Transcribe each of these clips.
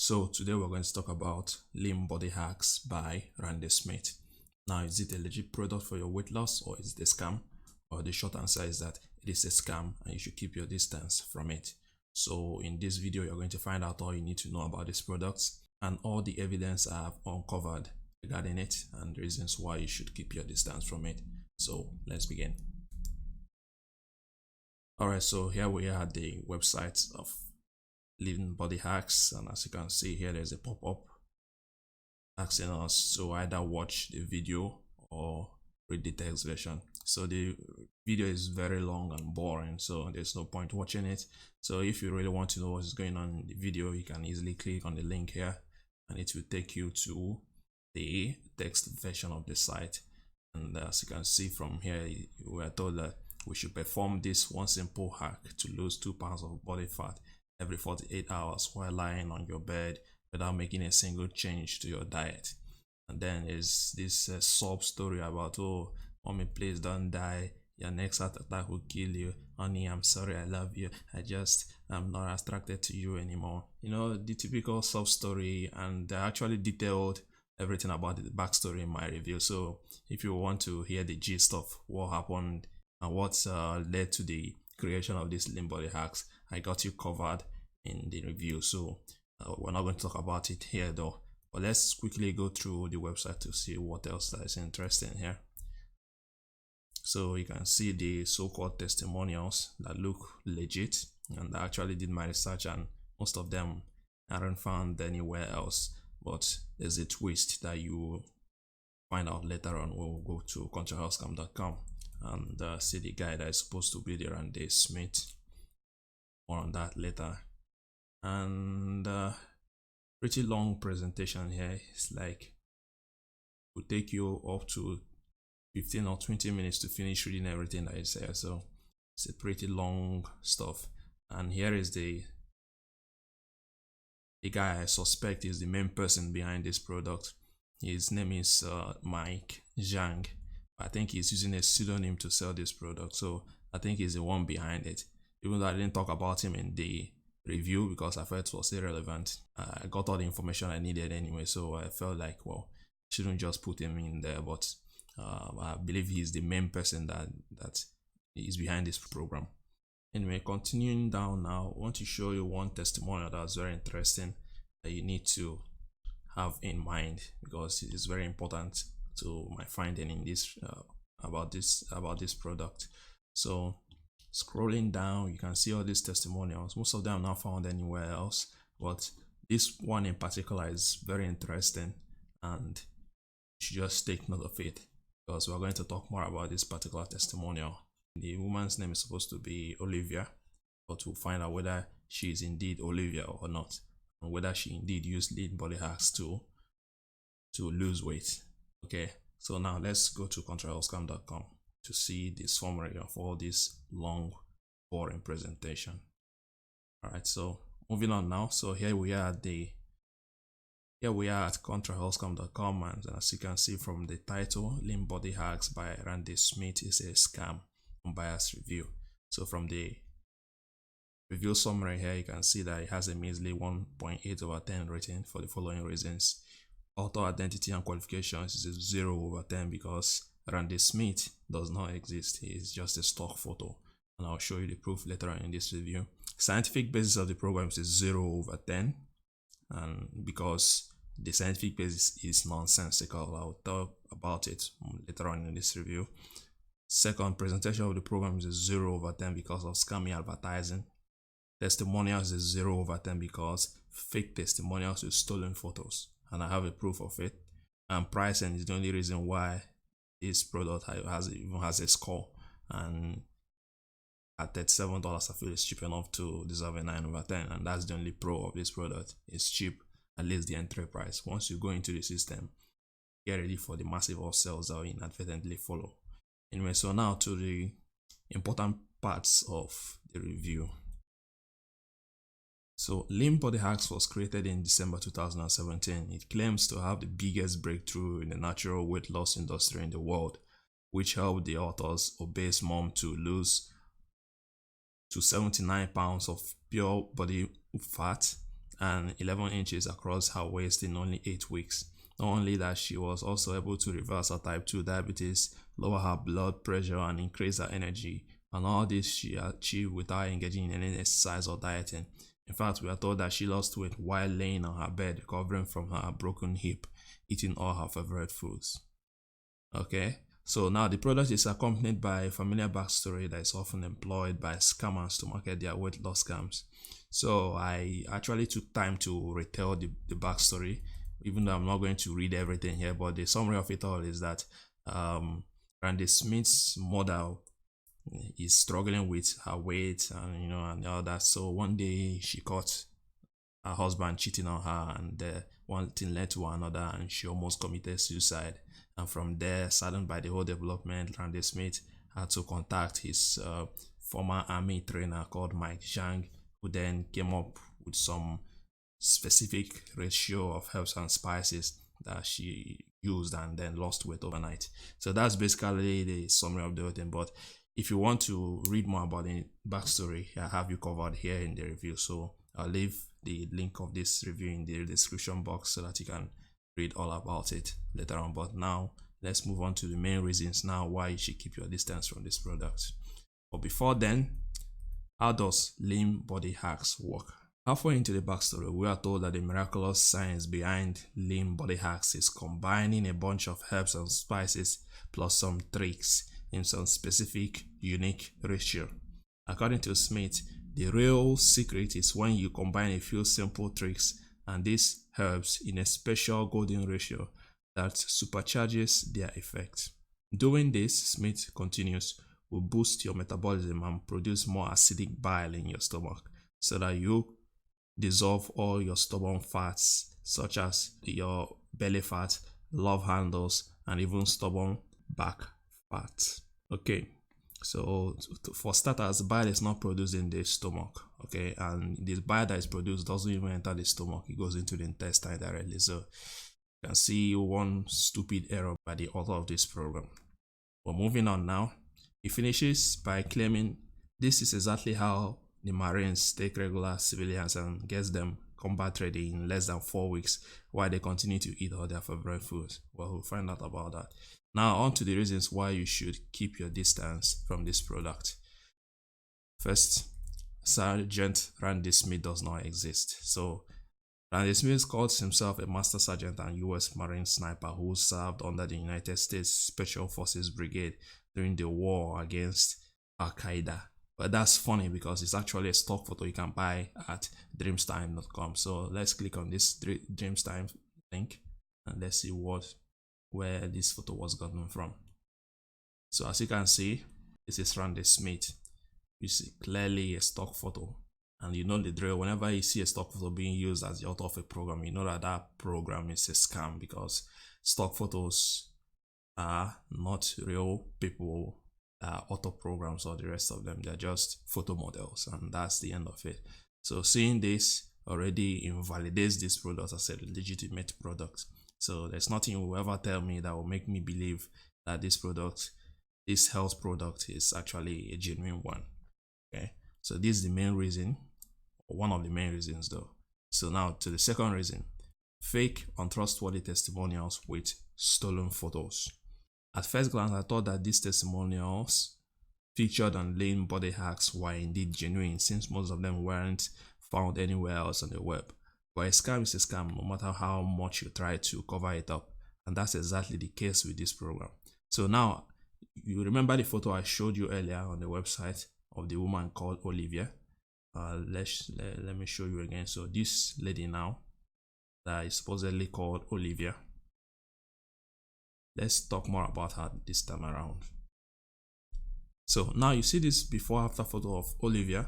So today we're going to talk about Lean Body Hacks by Randy Smith. Now, is it a legit product for your weight loss, or is it a scam? Well, the short answer is that it is a scam and you should keep your distance from it. So in this video, you're going to find out all you need to know about this product and all the evidence I have uncovered regarding it and the reasons why you should keep your distance from it. So let's begin. Alright, so here we are at the website of Lean Body Hacks, and as you can see here, there's a pop-up asking us to either watch the video or read the text version. So the video is very long and boring, so there's no point watching it. So if you really want to know what's going on in the video, you can easily click on the link here and it will take you to the text version of the site. And as you can see from here, we are told that we should perform this one simple hack to lose 2 pounds of body fat every 48 hours while lying on your bed without making a single change to your diet. And then there's this sub story about, oh, mommy, please don't die, your next heart attack will kill you, honey, I'm sorry, I love you, I'm not attracted to you anymore. You know, the typical sub story, and I actually detailed everything about the backstory in my review. So if you want to hear the gist of what happened and what led to the creation of this Lean Body Hacks, I got you covered in the review. So we're not going to talk about it here though, but let's quickly go through the website to see what else that is interesting here. So you can see the so-called testimonials that look legit, and I actually did my research and most of them aren't found anywhere else, but there's a twist that you find out later on when we go to controhealthscam.com and see the guy that is supposed to be there, Randy Smith. More on that later. And pretty long presentation here. It's like will take you up to 15 or 20 minutes to finish reading everything that is here. So it's a pretty long stuff. And here is the guy I suspect is the main person behind this product. His name is Mike Zhang. I think he's using a pseudonym to sell this product, so I think he's the one behind it. Even though I didn't talk about him in the review because I felt it was irrelevant, I got all the information I needed anyway, so I felt like, well, I shouldn't just put him in there. But I believe he's the main person that is behind this program. Anyway, continuing down now, I want to show you one testimonial that's very interesting that you need to have in mind because it is very important to my finding in this about this product. So scrolling down, you can see all these testimonials. Most of them are not found anywhere else, but this one in particular is very interesting and you should just take note of it because we're going to talk more about this particular testimonial. The woman's name is supposed to be Olivia, but we'll find out whether she is indeed Olivia or not, and whether she indeed used Lean Body Hacks to lose weight. Okay, so now let's go to controhealthscam.com to see the summary of all this long, boring presentation. Alright, so moving on now. So here we are at controhealthscam.com, and as you can see from the title, Lean Body Hacks by Randy Smith is a scam, unbiased review. So from the review summary here, you can see that it has a measly 1.8 over 10 rating for the following reasons. Author identity and qualifications is a 0 over 10 because Randy Smith does not exist. He is just a stock photo, and I'll show you the proof later on in this review. Scientific basis of the program is 0 over 10, and because the scientific basis is nonsensical, I'll talk about it later on in this review. Second, presentation of the program is a 0 over 10 because of scammy advertising. Testimonials is 0 over 10 because fake testimonials with stolen photos, and I have a proof of it. And pricing is the only reason why this product even has a score, and at $37 I feel it's cheap enough to deserve a 9 over 10, and that's the only pro of this product. It's cheap, at least the entry price. Once you go into the system, get ready for the massive upsells that will inadvertently follow. Anyway, so now to the important parts of the review. So Lean Body Hacks was created in December 2017. It claims to have the biggest breakthrough in the natural weight loss industry in the world, which helped the author's obese mom to lose to 79 pounds of pure body fat and 11 inches across her waist in only 8 weeks. Not only that, she was also able to reverse her type 2 diabetes, lower her blood pressure, and increase her energy. And all this she achieved without engaging in any exercise or dieting. In fact, we are told that she lost weight while laying on her bed, recovering from her broken hip, eating all her favorite foods. Okay, so now the product is accompanied by a familiar backstory that is often employed by scammers to market their weight loss scams. So I actually took time to retell the backstory, even though I'm not going to read everything here, but the summary of it all is that Randy Smith's model is struggling with her weight and all that. So one day she caught her husband cheating on her, and one thing led to another, and she almost committed suicide. And from there, saddened by the whole development, Randy Smith had to contact his former army trainer called Mike Zhang, who then came up with some specific ratio of herbs and spices that she used and then lost weight overnight. So that's basically the summary of the whole thing. But if you want to read more about the backstory, I have you covered here in the review. So I'll leave the link of this review in the description box so that you can read all about it later on. But now let's move on to the main reasons now why you should keep your distance from this product. But before then, how does Lean Body Hacks work? Halfway into the backstory, we are told that the miraculous science behind Lean Body Hacks is combining a bunch of herbs and spices plus some tricks in some specific, unique ratio. According to Smith, the real secret is when you combine a few simple tricks and these herbs in a special golden ratio that supercharges their effect. Doing this, Smith continues, will boost your metabolism and produce more acidic bile in your stomach so that you dissolve all your stubborn fats such as your belly fat, love handles, and even stubborn back fat. Okay, so for starters, bile is not produced in the stomach, okay, and the bile that is produced doesn't even enter the stomach, it goes into the intestine directly. So you can see one stupid error by the author of this program. But moving on now, he finishes by claiming this is exactly how the Marines take regular civilians and gets them combat ready in less than 4 weeks while they continue to eat all their favorite foods. Well, we'll find out about that. Now on to the reasons why you should keep your distance from this product. First, Sergeant Randy Smith does not exist. So Randy Smith calls himself a Master Sergeant and US Marine sniper who served under the United States Special Forces Brigade during the war against Al-Qaeda. But that's funny because it's actually a stock photo you can buy at dreamstime.com. So let's click on this Dreamstime link and let's see where this photo was gotten from. So as you can see, this is Randy Smith. You see clearly a stock photo, and you know the drill. Whenever you see a stock photo being used as the author of a program, you know that that program is a scam because stock photos are not real people, auto programs or the rest of them. They're just photo models, and that's the end of it. So seeing this already invalidates this product as a legitimate product. So there's nothing you will ever tell me that will make me believe that this health product is actually a genuine one. Okay, so this is the main reason, or one of the main reasons though. So now to the second reason, fake untrustworthy testimonials with stolen photos. At first glance, I thought that these testimonials featured on Lean Body Hacks were indeed genuine, since most of them weren't found anywhere else on the web. But a scam is a scam, no matter how much you try to cover it up. And that's exactly the case with this program. So now, you remember the photo I showed you earlier on the website of the woman called Olivia? Let me show you again. So this lady now, that is supposedly called Olivia. Let's talk more about her this time around. So now you see this before after photo of Olivia.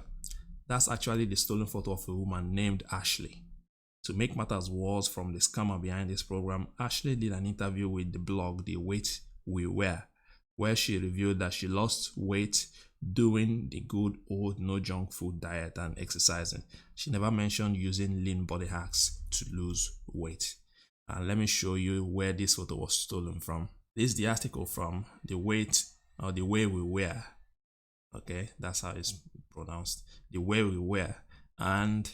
That's actually the stolen photo of a woman named Ashley. To make matters worse, from the scammer behind this program, Ashley did an interview with the blog The Weight We Wear, where she revealed that she lost weight doing the good old no junk food diet and exercising. She never mentioned using Lean Body Hacks to lose weight. And let me show you where this photo was stolen from. This is the article from The Weight, or The Way We Wear. Okay, that's how it's pronounced. The Way We Wear. And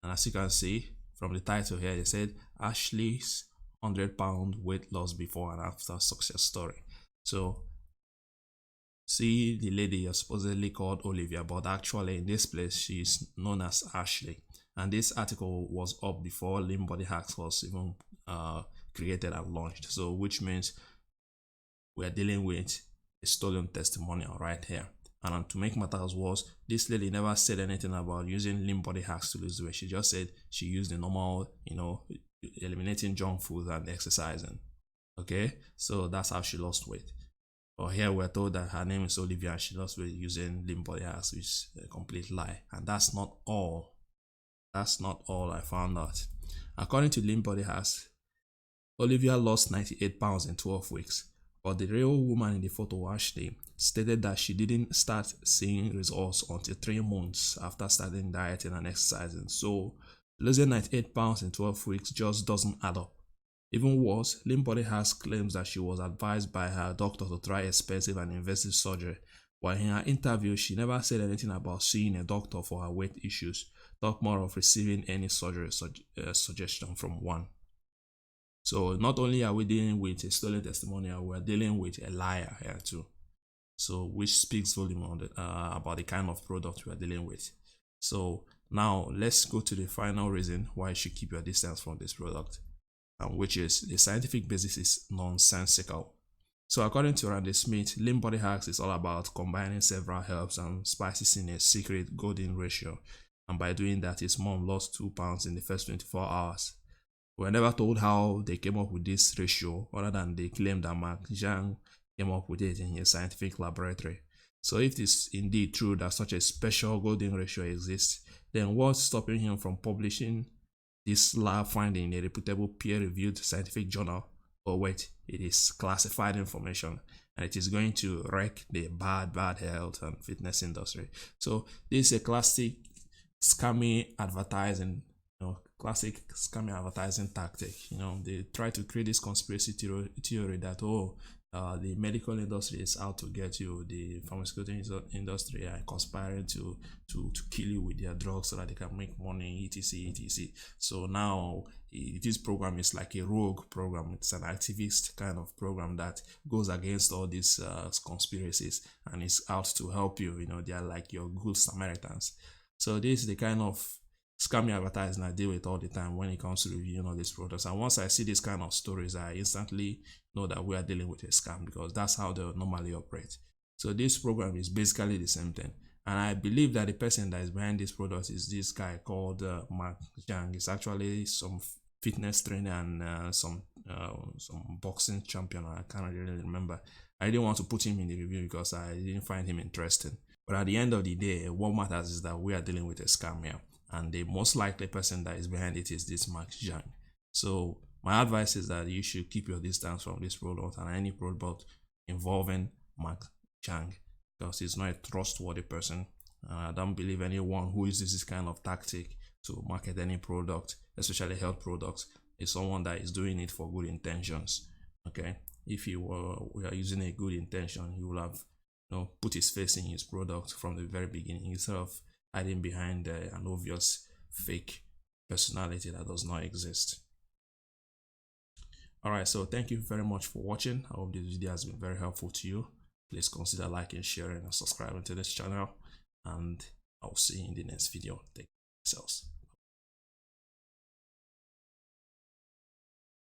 And as you can see from the title here, they said Ashley's 100-pound weight loss before and after success story. So see the lady is supposedly called Olivia, but actually in this place she's known as Ashley. And this article was up before Lean Body Hacks was even created and launched. So which means we're dealing with a stolen testimonial right here. And to make matters worse, this lady never said anything about using Lean Body Hacks to lose weight. She just said she used the normal, eliminating junk food and exercising. Okay, so that's how she lost weight. But here we're told that her name is Olivia and she lost weight using Lean Body Hacks, which is a complete lie. And that's not all. That's not all I found out. According to Lean Body Hacks, Olivia lost 98 pounds in 12 weeks. But the real woman in the photo, Ashley, stated that she didn't start seeing results until 3 months after starting dieting and exercising. So losing 98 pounds in 12 weeks just doesn't add up. Even worse, Lean Body Hacks claims that she was advised by her doctor to try expensive and invasive surgery, while in her interview she never said anything about seeing a doctor for her weight issues, talk more of receiving any surgery suggestion from one. So not only are we dealing with a stolen testimonial, we're dealing with a liar here too. So which speaks volume on about the kind of product we are dealing with. So now let's go to the final reason why you should keep your distance from this product, which is the scientific basis is nonsensical. So according to Randy Smith, Lean Body Hacks is all about combining several herbs and spices in a secret golden ratio. And by doing that, his mom lost 2 pounds in the first 24 hours. We're never told how they came up with this ratio, other than they claim that Mark Zhang came up with it in his scientific laboratory. So if it is indeed true that such a special golden ratio exists, then what's stopping him from publishing this lab finding in a reputable peer-reviewed scientific journal? Oh wait, it is classified information and it is going to wreck the bad health and fitness industry. So this is a classic scammy advertising, classic scammy advertising tactic. They try to create this conspiracy theory that the medical industry is out to get you, the pharmaceutical industry are conspiring to kill you with their drugs so that they can make money, etc. So now this program is like a rogue program. It's an activist kind of program that goes against all these conspiracies and is out to help you. They are like your good Samaritans. So this is the kind of scammy advertising I deal with all the time when it comes to reviewing all these products. And once I see this kind of stories, I instantly know that we are dealing with a scam, because that's how they normally operate. So this program is basically the same thing. And I believe that the person that is behind this product is this guy called Mark Zhang. He's actually some fitness trainer and some boxing champion. I can't really remember. I didn't want to put him in the review because I didn't find him interesting. But at the end of the day, what matters is that we are dealing with a scam here. And the most likely person that is behind it is this Mark Zhang. So my advice is that you should keep your distance from this product and any product involving Mark Zhang, because he's not a trustworthy person. I don't believe anyone who uses this kind of tactic to market any product, especially health products, is someone that is doing it for good intentions. Okay, if we are using a good intention, he will have put his face in his product from the very beginning, instead of hiding behind an obvious fake personality that does not exist. Alright, so thank you very much for watching. I hope this video has been very helpful to you. Please consider liking, sharing, and subscribing to this channel. And I'll see you in the next video. Take care of yourselves.